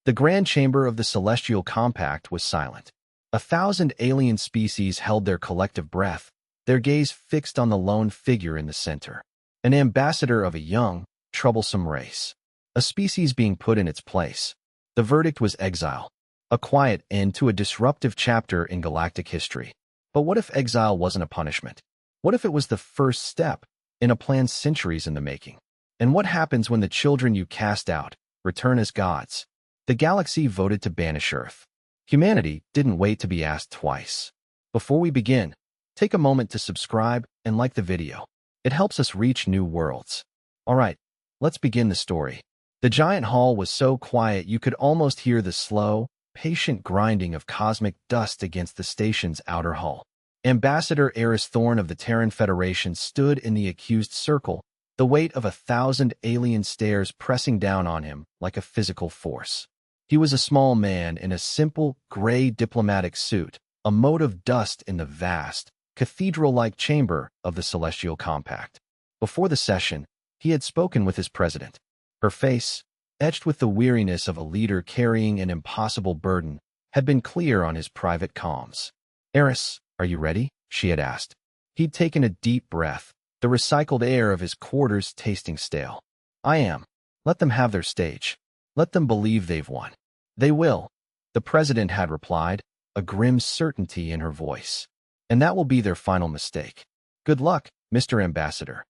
The grand chamber of the celestial compact was silent. 1,000 alien species held their collective breath, their gaze fixed on the lone figure in the center. An ambassador of a young, troublesome race. A species being put in its place. The verdict was exile. A quiet end to a disruptive chapter in galactic history. But what if exile wasn't a punishment? What if it was the first step in a plan centuries in the making? And what happens when the children you cast out return as gods? The galaxy voted to banish Earth. Humanity didn't wait to be asked twice. Before we begin, take a moment to subscribe and like the video. It helps us reach new worlds. Alright, let's begin the story. The giant hall was so quiet you could almost hear the slow, patient grinding of cosmic dust against the station's outer hull. Ambassador Eris Thorn of the Terran Federation stood in the accused circle, the weight of 1,000 alien stares pressing down on him like a physical force. He was a small man in a simple, gray diplomatic suit, a mote of dust in the vast, cathedral-like chamber of the Celestial Compact. Before the session, he had spoken with his president. Her face, etched with the weariness of a leader carrying an impossible burden, had been clear on his private comms. "Eris, are you ready?" she had asked. He'd taken a deep breath, the recycled air of his quarters tasting stale. "I am. Let them have their stage. Let them believe they've won." "They will," the president had replied, a grim certainty in her voice. "And that will be their final mistake. Good luck, Mr. Ambassador."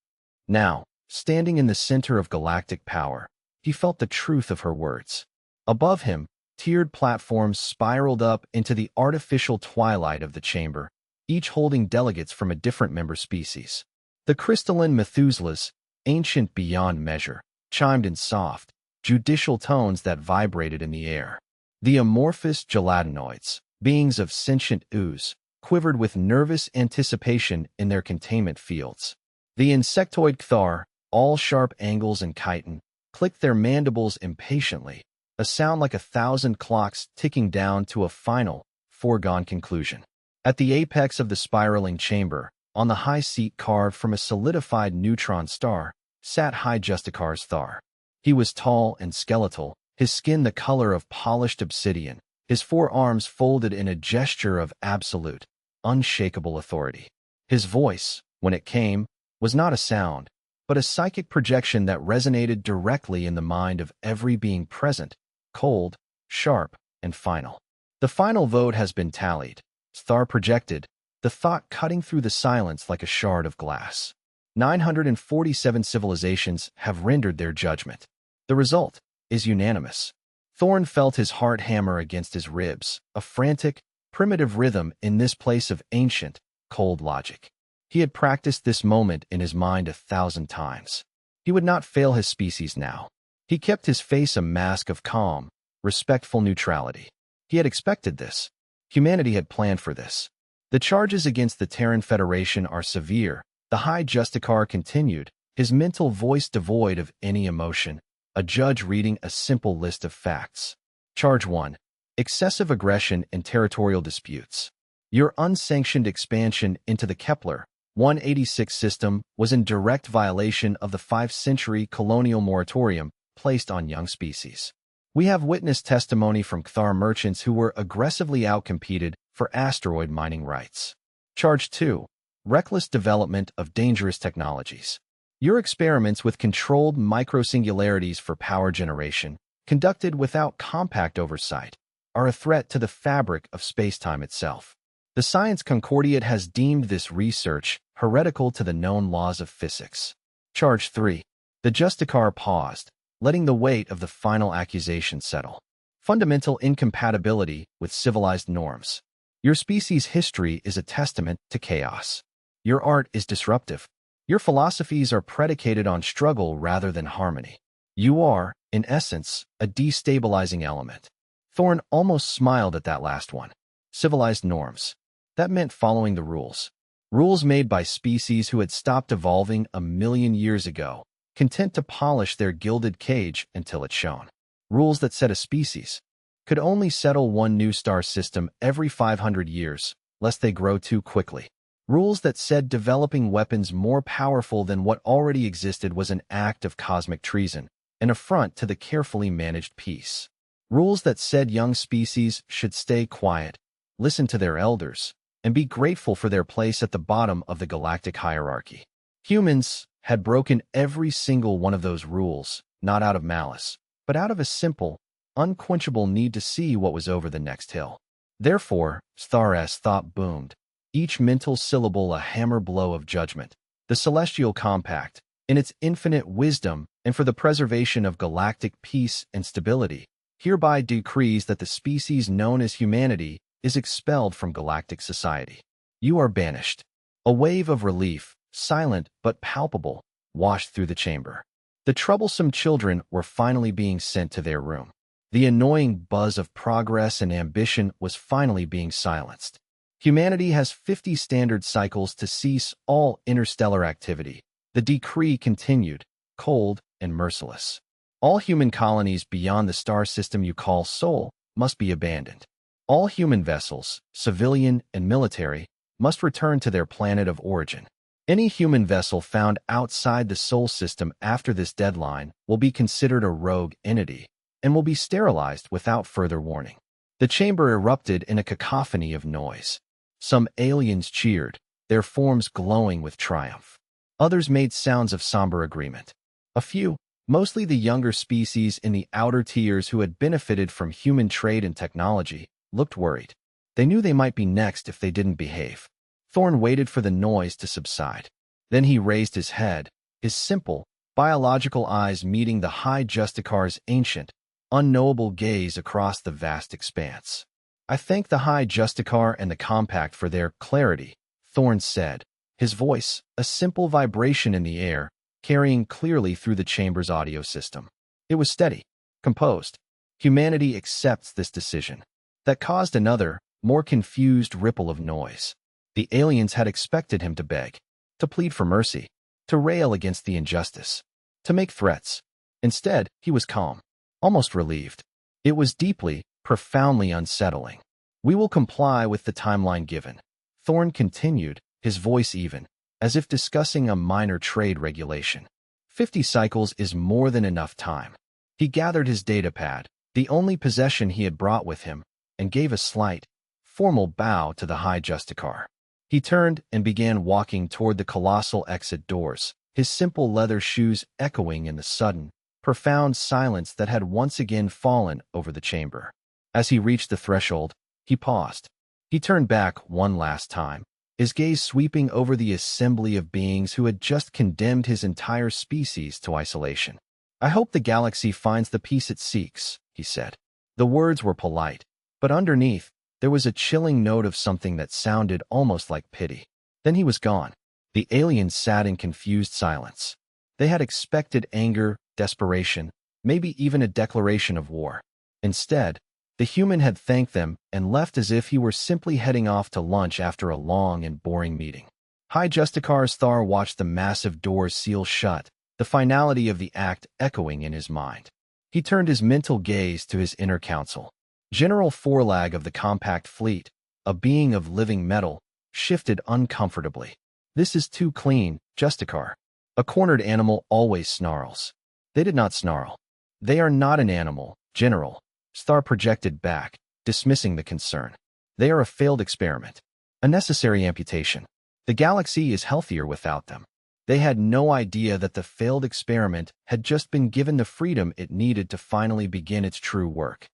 Now, standing in the center of galactic power, he felt the truth of her words. Above him, tiered platforms spiraled up into the artificial twilight of the chamber, each holding delegates from a different member species. The crystalline Methuselahs, ancient beyond measure, chimed in soft, judicial tones that vibrated in the air. The amorphous gelatinoids, beings of sentient ooze, quivered with nervous anticipation in their containment fields. The insectoid Kthar, all sharp angles and chitin, clicked their mandibles impatiently, a sound like 1,000 clocks ticking down to a final, foregone conclusion. At the apex of the spiraling chamber, on the high seat carved from a solidified neutron star, sat High Justicars Thar. He was tall and skeletal, his skin the color of polished obsidian, his 4 arms folded in a gesture of absolute, unshakable authority. His voice, when it came, was not a sound, but a psychic projection that resonated directly in the mind of every being present, cold, sharp, and final. "The final vote has been tallied," Thar projected, the thought cutting through the silence like a shard of glass. 947 civilizations have rendered their judgment. The result is unanimous. Thorn felt his heart hammer against his ribs, a frantic, primitive rhythm in this place of ancient, cold logic. He had practiced this moment in his mind 1,000 times. He would not fail his species now. He kept his face a mask of calm, respectful neutrality. He had expected this. Humanity had planned for this. "The charges against the Terran Federation are severe," the High Justicar continued, his mental voice devoid of any emotion, a judge reading a simple list of facts. "Charge 1. Excessive aggression and territorial disputes. Your unsanctioned expansion into the Kepler 186 system was in direct violation of the 5th-century colonial moratorium placed on young species. We have witnessed testimony from Kthar merchants who were aggressively outcompeted for asteroid mining rights. Charge 2. Reckless development of dangerous technologies. Your experiments with controlled microsingularities for power generation, conducted without compact oversight, are a threat to the fabric of spacetime itself. The Science Concordiate has deemed this research heretical to the known laws of physics. Charge 3. The Justicar paused, letting the weight of the final accusation settle. Fundamental incompatibility with civilized norms. Your species' history is a testament to chaos. Your art is disruptive. Your philosophies are predicated on struggle rather than harmony. You are, in essence, a destabilizing element. Thorn almost smiled at that last one. Civilized norms. That meant following the rules. Rules made by species who had stopped evolving 1,000,000 years ago, content to polish their gilded cage until it shone. Rules that said a species could only settle one new star system every 500 years, lest they grow too quickly. Rules that said developing weapons more powerful than what already existed was an act of cosmic treason, an affront to the carefully managed peace. Rules that said young species should stay quiet, listen to their elders, and be grateful for their place at the bottom of the galactic hierarchy. Humans had broken every single one of those rules, not out of malice, but out of a simple, unquenchable need to see what was over the next hill. Therefore, Star's thought boomed, each mental syllable a hammer blow of judgment. The Celestial Compact, in its infinite wisdom and for the preservation of galactic peace and stability, hereby decrees that the species known as humanity is expelled from galactic society. You are banished. A wave of relief, silent but palpable, washed through the chamber. The troublesome children were finally being sent to their room. The annoying buzz of progress and ambition was finally being silenced. Humanity has 50 standard cycles to cease all interstellar activity. The decree continued, cold and merciless. All human colonies beyond the star system you call Sol must be abandoned. All human vessels, civilian and military, must return to their planet of origin. Any human vessel found outside the Sol system after this deadline will be considered a rogue entity and will be sterilized without further warning. The chamber erupted in a cacophony of noise. Some aliens cheered, their forms glowing with triumph. Others made sounds of somber agreement. A few, mostly the younger species in the outer tiers who had benefited from human trade and technology, looked worried. They knew they might be next if they didn't behave. Thorn waited for the noise to subside. Then he raised his head, his simple, biological eyes meeting the High Justicar's ancient, unknowable gaze across the vast expanse. I thank the High Justicar and the Compact for their clarity, Thorn said, his voice, a simple vibration in the air, carrying clearly through the chamber's audio system. It was steady, composed. Humanity accepts this decision. That caused another, more confused ripple of noise. The aliens had expected him to beg, to plead for mercy, to rail against the injustice, to make threats. Instead, he was calm, almost relieved. It was deeply, profoundly unsettling. We will comply with the timeline given. Thorn continued, his voice even, as if discussing a minor trade regulation. 50 cycles is more than enough time. He gathered his datapad, the only possession he had brought with him, and gave a slight, formal bow to the High Justicar. He turned and began walking toward the colossal exit doors, his simple leather shoes echoing in the sudden, profound silence that had once again fallen over the chamber. As he reached the threshold, he paused. He turned back one last time, his gaze sweeping over the assembly of beings who had just condemned his entire species to isolation. I hope the galaxy finds the peace it seeks, he said. The words were polite, but underneath, there was a chilling note of something that sounded almost like pity. Then he was gone. The aliens sat in confused silence. They had expected anger, desperation, maybe even a declaration of war. Instead, the human had thanked them and left as if he were simply heading off to lunch after a long and boring meeting. High Justicar's Thar watched the massive doors seal shut, the finality of the act echoing in his mind. He turned his mental gaze to his inner council. General Forlag of the Compact Fleet, a being of living metal, shifted uncomfortably. This is too clean, Justicar. A cornered animal always snarls. They did not snarl. They are not an animal, General. Star projected back, dismissing the concern. They are a failed experiment. A necessary amputation. The galaxy is healthier without them. They had no idea that the failed experiment had just been given the freedom it needed to finally begin its true work.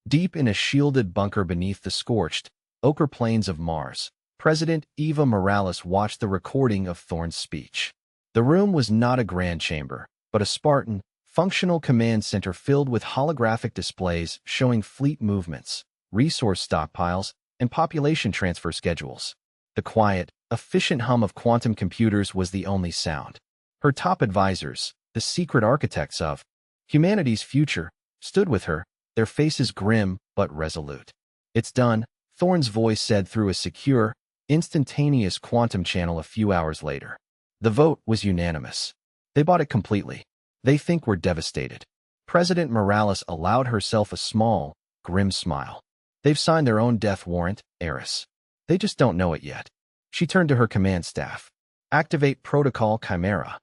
Deep in a shielded bunker beneath the scorched, ochre plains of Mars, President Eva Morales watched the recording of Thorn's speech. The room was not a grand chamber, but a Spartan, functional command center filled with holographic displays showing fleet movements, resource stockpiles, and population transfer schedules. The quiet, efficient hum of quantum computers was the only sound. Her top advisors, the secret architects of humanity's future, stood with her, their faces grim but resolute. It's done, Thorn's voice said through a secure, instantaneous quantum channel a few hours later. The vote was unanimous. They bought it completely. They think we're devastated. President Morales allowed herself a small, grim smile. They've signed their own death warrant, Eris. They just don't know it yet. She turned to her command staff. Activate Protocol Chimera.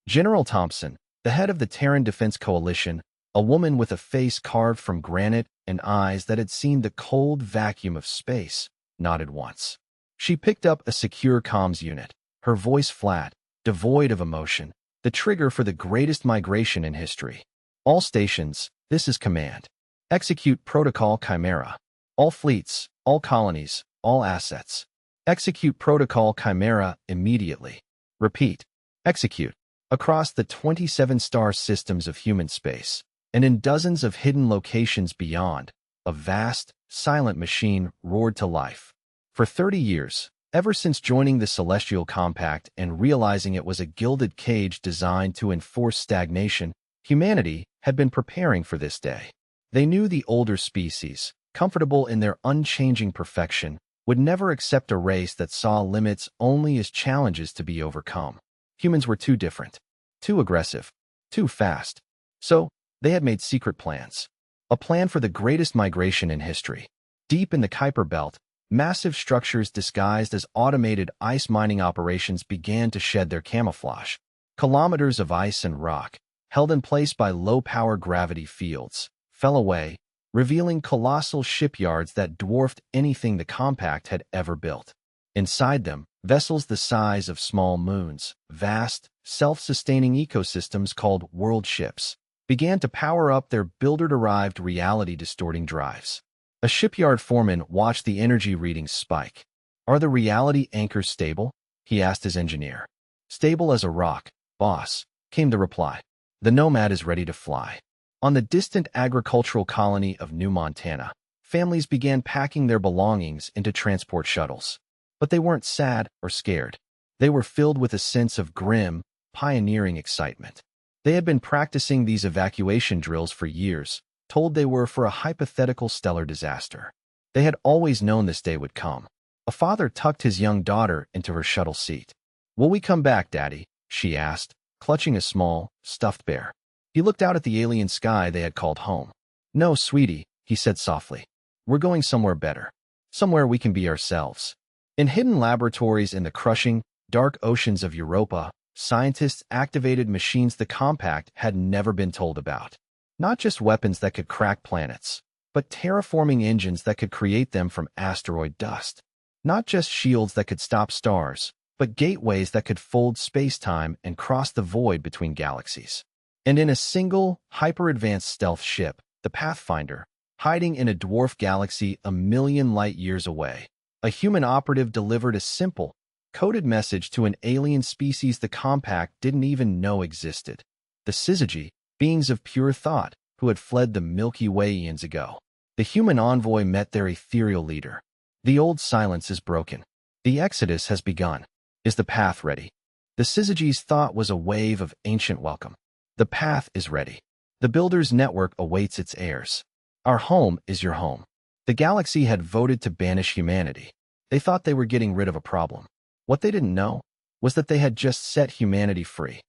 General Thompson, the head of the Terran Defense Coalition, A woman with a face carved from granite and eyes that had seen the cold vacuum of space nodded once. She picked up a secure comms unit, her voice flat, devoid of emotion, the trigger for the greatest migration in history. All stations, this is command. Execute Protocol Chimera. All fleets, all colonies, all assets. Execute Protocol Chimera immediately. Repeat. Execute. Across the 27 star systems of human space, and in dozens of hidden locations beyond, a vast, silent machine roared to life. For 30 years, ever since joining the Celestial Compact and realizing it was a gilded cage designed to enforce stagnation, humanity had been preparing for this day. They knew the older species, comfortable in their unchanging perfection, would never accept a race that saw limits only as challenges to be overcome. Humans were too different, too aggressive, too fast. So, they had made secret plans. A plan for the greatest migration in history. Deep in the Kuiper Belt, massive structures disguised as automated ice mining operations began to shed their camouflage. Kilometers of ice and rock, held in place by low-power gravity fields, fell away, revealing colossal shipyards that dwarfed anything the Compact had ever built. Inside them, vessels the size of small moons, vast, self-sustaining ecosystems called world ships, began to power up their builder-derived reality-distorting drives. A shipyard foreman watched the energy readings spike. "Are the reality anchors stable?" he asked his engineer. "Stable as a rock, boss," came the reply. "The Nomad is ready to fly." On the distant agricultural colony of New Montana, families began packing their belongings into transport shuttles. But they weren't sad or scared. They were filled with a sense of grim, pioneering excitement. They had been practicing these evacuation drills for years, told they were for a hypothetical stellar disaster. They had always known this day would come. A father tucked his young daughter into her shuttle seat. "Will we come back, Daddy?" she asked, clutching a small, stuffed bear. He looked out at the alien sky they had called home. "No, sweetie," he said softly. "We're going somewhere better. Somewhere we can be ourselves." In hidden laboratories in the crushing, dark oceans of Europa, scientists activated machines the Compact had never been told about. Not just weapons that could crack planets, but terraforming engines that could create them from asteroid dust. Not just shields that could stop stars, but gateways that could fold space-time and cross the void between galaxies. And in a single, hyper-advanced stealth ship, the Pathfinder, hiding in a dwarf galaxy a million light-years away, a human operative delivered a simple, coded message to an alien species the Compact didn't even know existed. The Syzygy, beings of pure thought, who had fled the Milky Way eons ago. The human envoy met their ethereal leader. "The old silence is broken. The exodus has begun. Is the path ready?" The Syzygy's thought was a wave of ancient welcome. "The path is ready. The Builder's network awaits its heirs. Our home is your home." The galaxy had voted to banish humanity. They thought they were getting rid of a problem. What they didn't know was that they had just set humanity free.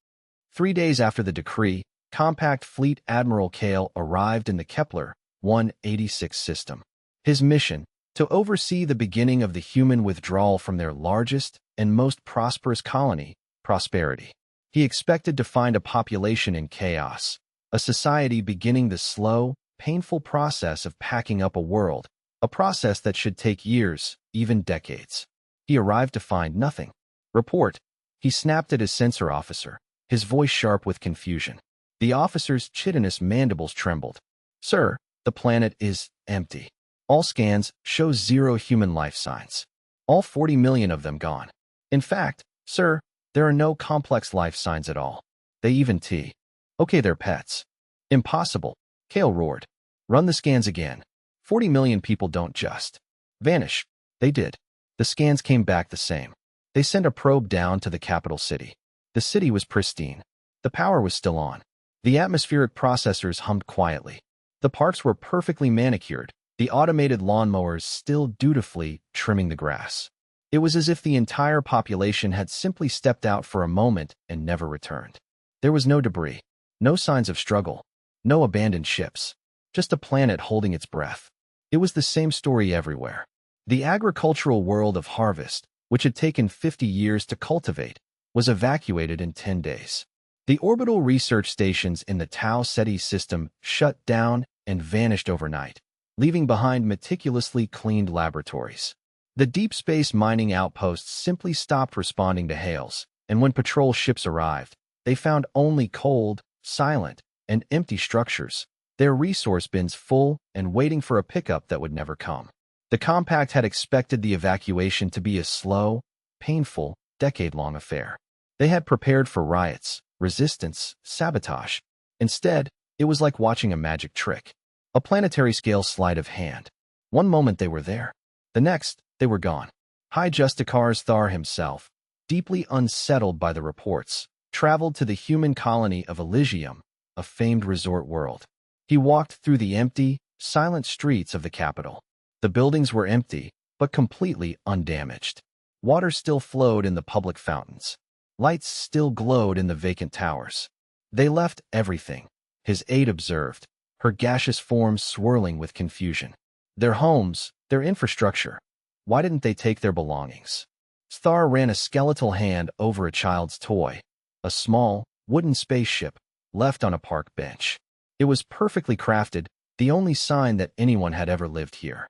3 days after the decree, Compact Fleet Admiral Kale arrived in the Kepler 186 system. His mission, to oversee the beginning of the human withdrawal from their largest and most prosperous colony, Prosperity. He expected to find a population in chaos, a society beginning the slow, painful process of packing up a world, a process that should take years, even decades. He arrived to find nothing. "Report." He snapped at his sensor officer, his voice sharp with confusion. The officer's chitinous mandibles trembled. "Sir, the planet is empty. All scans show 0 human life signs. All 40 million of them gone. In fact, sir, there are no complex life signs at all. They even okay, they're pets." "Impossible," Kale roared. "Run the scans again. 40 million people don't just vanish." They did. The scans came back the same. They sent a probe down to the capital city. The city was pristine. The power was still on. The atmospheric processors hummed quietly. The parks were perfectly manicured, the automated lawnmowers still dutifully trimming the grass. It was as if the entire population had simply stepped out for a moment and never returned. There was no debris, no signs of struggle, no abandoned ships, just a planet holding its breath. It was the same story everywhere. The agricultural world of harvest, which had taken 50 years to cultivate, was evacuated in 10 days. The orbital research stations in the Tau Ceti system shut down and vanished overnight, leaving behind meticulously cleaned laboratories. The deep space mining outposts simply stopped responding to hails, and when patrol ships arrived, they found only cold, silent, and empty structures, their resource bins full and waiting for a pickup that would never come. The compact had expected the evacuation to be a slow, painful, decade-long affair. They had prepared for riots, resistance, sabotage. Instead, it was like watching a magic trick, a planetary-scale sleight of hand. One moment they were there. The next, they were gone. High Justicar's Thar himself, deeply unsettled by the reports, traveled to the human colony of Elysium, a famed resort world. He walked through the empty, silent streets of the capital. The buildings were empty, but completely undamaged. Water still flowed in the public fountains. Lights still glowed in the vacant towers. They left everything, his aide observed, her gaseous forms swirling with confusion. Their homes, their infrastructure. Why didn't they take their belongings? Thar ran a skeletal hand over a child's toy, a small, wooden spaceship, left on a park bench. It was perfectly crafted, the only sign that anyone had ever lived here.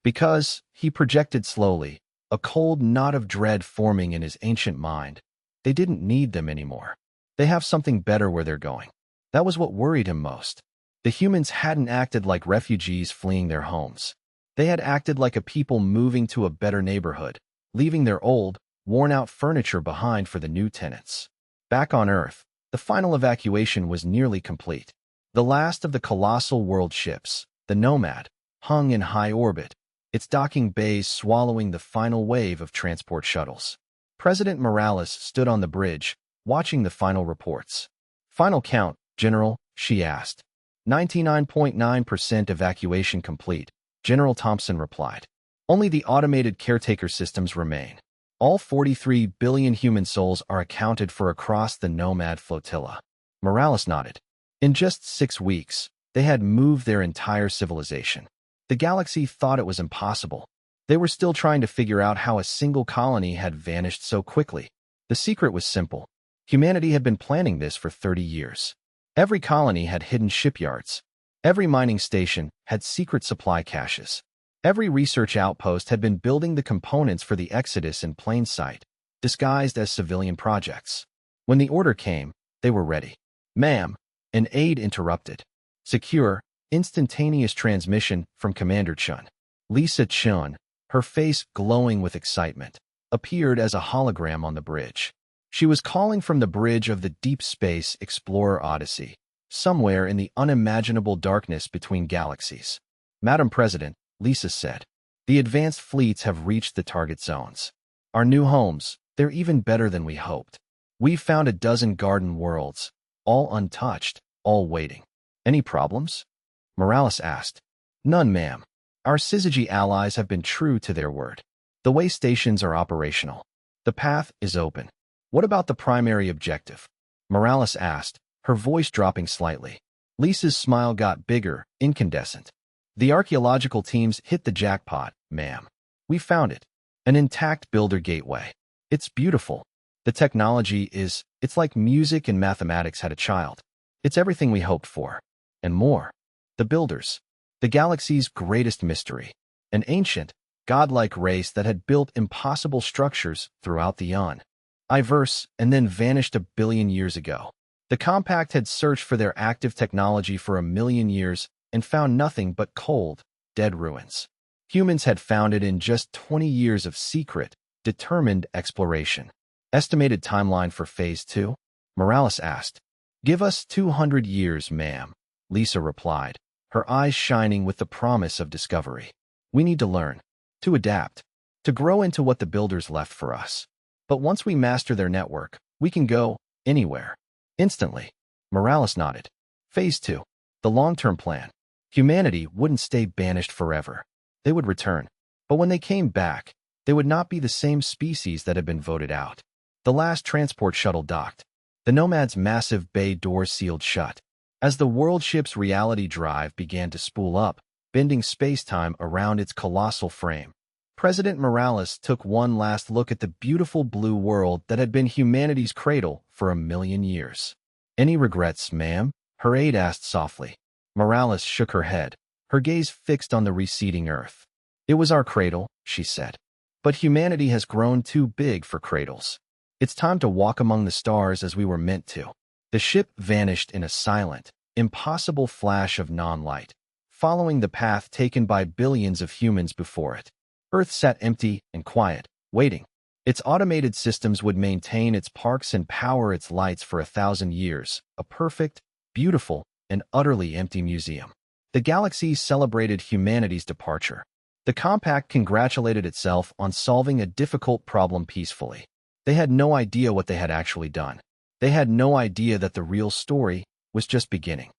Because, he projected slowly, a cold knot of dread forming in his ancient mind, they didn't need them anymore. They have something better where they're going. That was what worried him most. The humans hadn't acted like refugees fleeing their homes. They had acted like a people moving to a better neighborhood, leaving their old, worn-out furniture behind for the new tenants. Back on Earth, the final evacuation was nearly complete. The last of the colossal world ships, the Nomad, hung in high orbit, its docking bays swallowing the final wave of transport shuttles. President Morales stood on the bridge, watching the final reports. "Final count, General," she asked. 99.9% evacuation complete, General Thompson replied. "Only the automated caretaker systems remain. All 43 billion human souls are accounted for across the Nomad flotilla." Morales nodded. In just 6 weeks, they had moved their entire civilization. The galaxy thought it was impossible. They were still trying to figure out how a single colony had vanished so quickly. The secret was simple. Humanity had been planning this for 30 years. Every colony had hidden shipyards. Every mining station had secret supply caches. Every research outpost had been building the components for the exodus in plain sight, disguised as civilian projects. When the order came, they were ready. "Ma'am," an aide interrupted. "Secure, instantaneous transmission from Commander Chun." Lisa Chun, her face glowing with excitement, appeared as a hologram on the bridge. She was calling from the bridge of the Deep Space Explorer Odyssey, somewhere in the unimaginable darkness between galaxies. "Madam President," Lisa said, "the advanced fleets have reached the target zones. Our new homes, they're even better than we hoped. We've found a dozen garden worlds, all untouched, all waiting." "Any problems?" Morales asked. "None, ma'am. Our syzygy allies have been true to their word. The way stations are operational. The path is open." "What about the primary objective?" Morales asked, her voice dropping slightly. Lisa's smile got bigger, incandescent. "The archaeological teams hit the jackpot, ma'am. We found it. An intact builder gateway. It's beautiful. The technology it's like music and mathematics had a child. It's everything we hoped for. And more. The builders. The galaxy's greatest mystery. An ancient, godlike race that had built impossible structures throughout the universe and then vanished 1 billion years ago. The compact had searched for their active technology for 1 million years and found nothing but cold, dead ruins. Humans had found it in just 20 years of secret, determined exploration. "Estimated timeline for Phase 2? Morales asked. "Give us 200 years, ma'am," Lisa replied, her eyes shining with the promise of discovery. "We need to learn, to adapt, to grow into what the builders left for us. But once we master their network, we can go anywhere." Instantly, Morales nodded. Phase 2, the long-term plan. Humanity wouldn't stay banished forever. They would return. But when they came back, they would not be the same species that had been voted out. The last transport shuttle docked. The Nomad's massive bay doors sealed shut. As the world ship's reality drive began to spool up, bending space-time around its colossal frame, President Morales took one last look at the beautiful blue world that had been humanity's cradle for 1 million years. Any regrets, ma'am? Her aide asked softly. Morales shook her head, her gaze fixed on the receding earth. It was our cradle, she said. But humanity has grown too big for cradles. It's time to walk among the stars as we were meant to. The ship vanished in a silent, impossible flash of non-light, following the path taken by billions of humans before it. Earth sat empty and quiet, waiting. Its automated systems would maintain its parks and power its lights for 1,000 years, a perfect, beautiful, and utterly empty museum. The galaxy celebrated humanity's departure. The compact congratulated itself on solving a difficult problem peacefully. They had no idea what they had actually done. They had no idea that the real story was just beginning.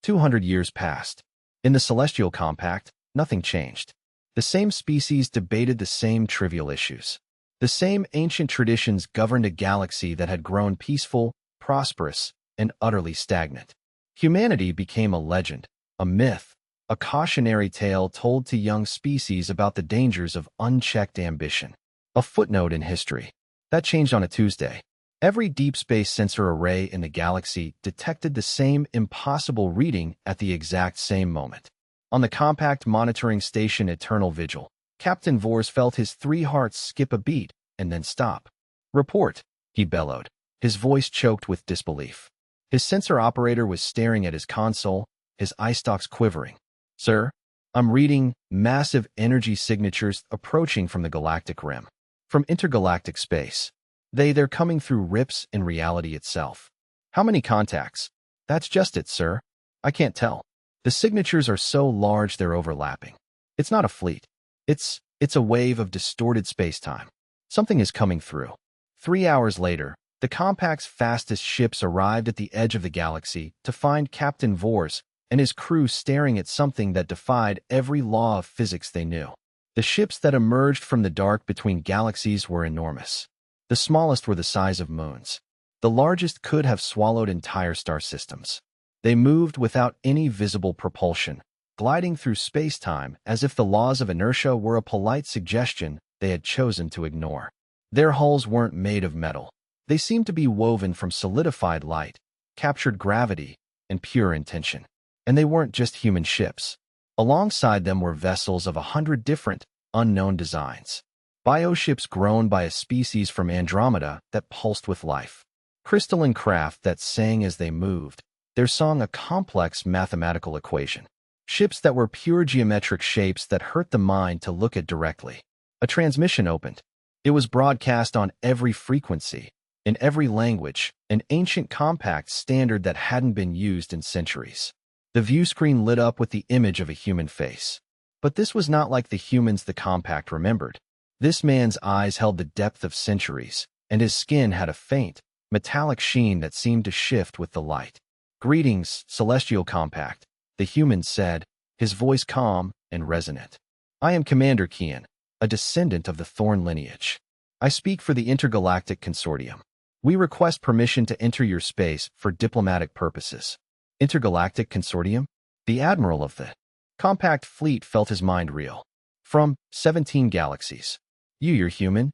200 years passed. In the celestial compact, nothing changed. The same species debated the same trivial issues. The same ancient traditions governed a galaxy that had grown peaceful, prosperous, and utterly stagnant. Humanity became a legend, a myth, a cautionary tale told to young species about the dangers of unchecked ambition. A footnote in history. That changed on a Tuesday. Every deep space sensor array in the galaxy detected the same impossible reading at the exact same moment. On the compact monitoring station Eternal Vigil, Captain Vors felt his 3 hearts skip a beat and then stop. Report, he bellowed, his voice choked with disbelief. His sensor operator was staring at his console, his eye stalks quivering. Sir, I'm reading massive energy signatures approaching from the galactic rim. From intergalactic space. They're coming through rips in reality itself. How many contacts? That's just it, sir. I can't tell. The signatures are so large they're overlapping. It's not a fleet. It's a wave of distorted space-time. Something is coming through. 3 hours later, the compact's fastest ships arrived at the edge of the galaxy to find Captain Vors and his crew staring at something that defied every law of physics they knew. The ships that emerged from the dark between galaxies were enormous. The smallest were the size of moons. The largest could have swallowed entire star systems. They moved without any visible propulsion, gliding through space-time as if the laws of inertia were a polite suggestion they had chosen to ignore. Their hulls weren't made of metal. They seemed to be woven from solidified light, captured gravity, and pure intention. And they weren't just human ships. Alongside them were vessels of 100 different, unknown designs. Bioships grown by a species from Andromeda that pulsed with life. Crystalline craft that sang as they moved, their song a complex mathematical equation. Ships that were pure geometric shapes that hurt the mind to look at directly. A transmission opened. It was broadcast on every frequency, in every language, an ancient compact standard that hadn't been used in centuries. The view screen lit up with the image of a human face. But this was not like the humans the compact remembered. This man's eyes held the depth of centuries, and his skin had a faint, metallic sheen that seemed to shift with the light. Greetings, celestial compact, the human said, his voice calm and resonant. I am Commander Kian, a descendant of the Thorn lineage. I speak for the Intergalactic Consortium. We request permission to enter your space for diplomatic purposes. Intergalactic Consortium? The admiral of the compact fleet felt his mind reel. From 17 galaxies. You're human?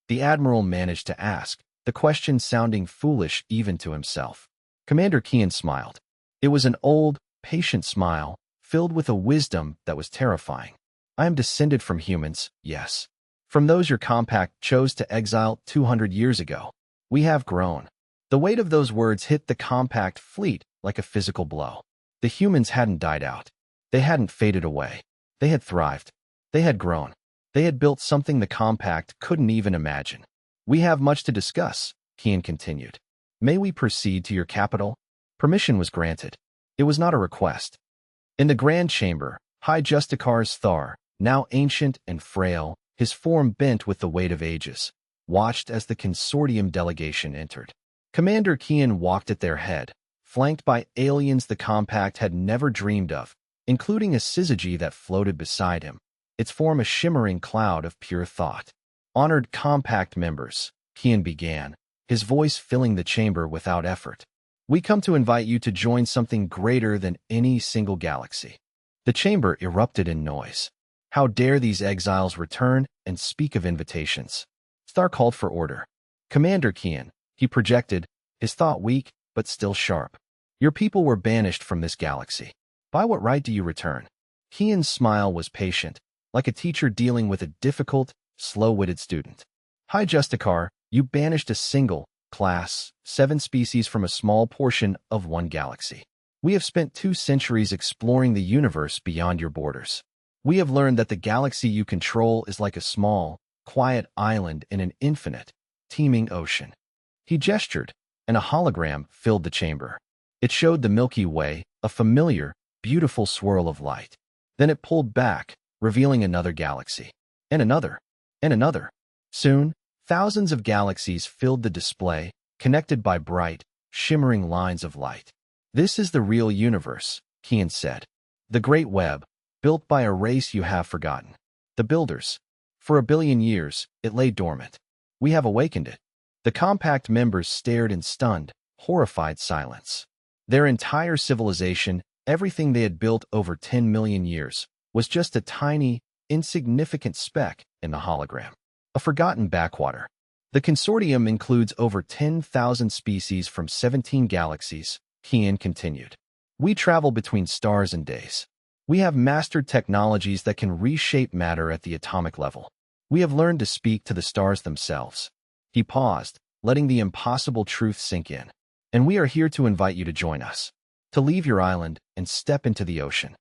The admiral managed to ask, the question sounding foolish even to himself. Commander Kian smiled. It was an old, patient smile, filled with a wisdom that was terrifying. I am descended from humans, yes. From those your compact chose to exile 200 years ago. We have grown. The weight of those words hit the compact fleet like a physical blow. The humans hadn't died out. They hadn't faded away. They had thrived. They had grown. They had built something the compact couldn't even imagine. We have much to discuss, Kian continued. May we proceed to your capital? Permission was granted. It was not a request. In the grand chamber, High Justicar's Thar, now ancient and frail, his form bent with the weight of ages, watched as the consortium delegation entered. Commander Kian walked at their head, flanked by aliens the compact had never dreamed of, including a syzygy that floated beside him, its form a shimmering cloud of pure thought. Honored compact members, Kian began, his voice filling the chamber without effort. We come to invite you to join something greater than any single galaxy. The chamber erupted in noise. How dare these exiles return and speak of invitations? Star called for order. Commander Kian, he projected, his thought weak, but still sharp. Your people were banished from this galaxy. By what right do you return? Kian's smile was patient, like a teacher dealing with a difficult, slow-witted student. Hi, Justicar, you banished a single, class, 7 species from a small portion of one galaxy. We have spent 2 centuries exploring the universe beyond your borders. We have learned that the galaxy you control is like a small, quiet island in an infinite, teeming ocean. He gestured, and a hologram filled the chamber. It showed the Milky Way, a familiar, beautiful swirl of light. Then it pulled back, revealing another galaxy. And another. And another. Soon, thousands of galaxies filled the display, connected by bright, shimmering lines of light. This is the real universe, Kian said. The Great Web, built by a race you have forgotten. The Builders. For 1 billion years, it lay dormant. We have awakened it. The compact members stared in stunned, horrified silence. Their entire civilization, everything they had built over 10 million years, was just a tiny, insignificant speck in the hologram. A forgotten backwater. The consortium includes over 10,000 species from 17 galaxies, Kian continued. We travel between stars and days. We have mastered technologies that can reshape matter at the atomic level. We have learned to speak to the stars themselves. He paused, letting the impossible truth sink in. And we are here to invite you to join us. To leave your island and step into the ocean.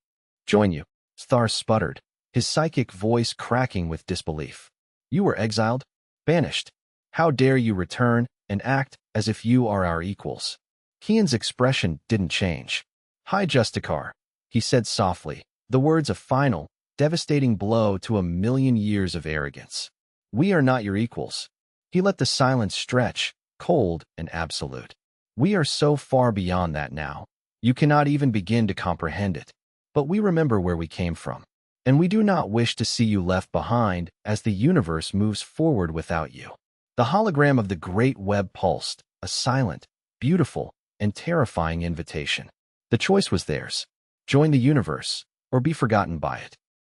Join you, Star sputtered, his psychic voice cracking with disbelief. You were exiled? Banished? How dare you return and act as if you are our equals? Kian's expression didn't change. Hi, Justicar, he said softly, the words a final, devastating blow to 1 million years of arrogance. We are not your equals. He let the silence stretch, cold and absolute. We are so far beyond that now. You cannot even begin to comprehend it. But we remember where we came from. And we do not wish to see you left behind as the universe moves forward without you. The hologram of the Great Web pulsed, a silent, beautiful, and terrifying invitation. The choice was theirs. Join the universe, or be forgotten by it.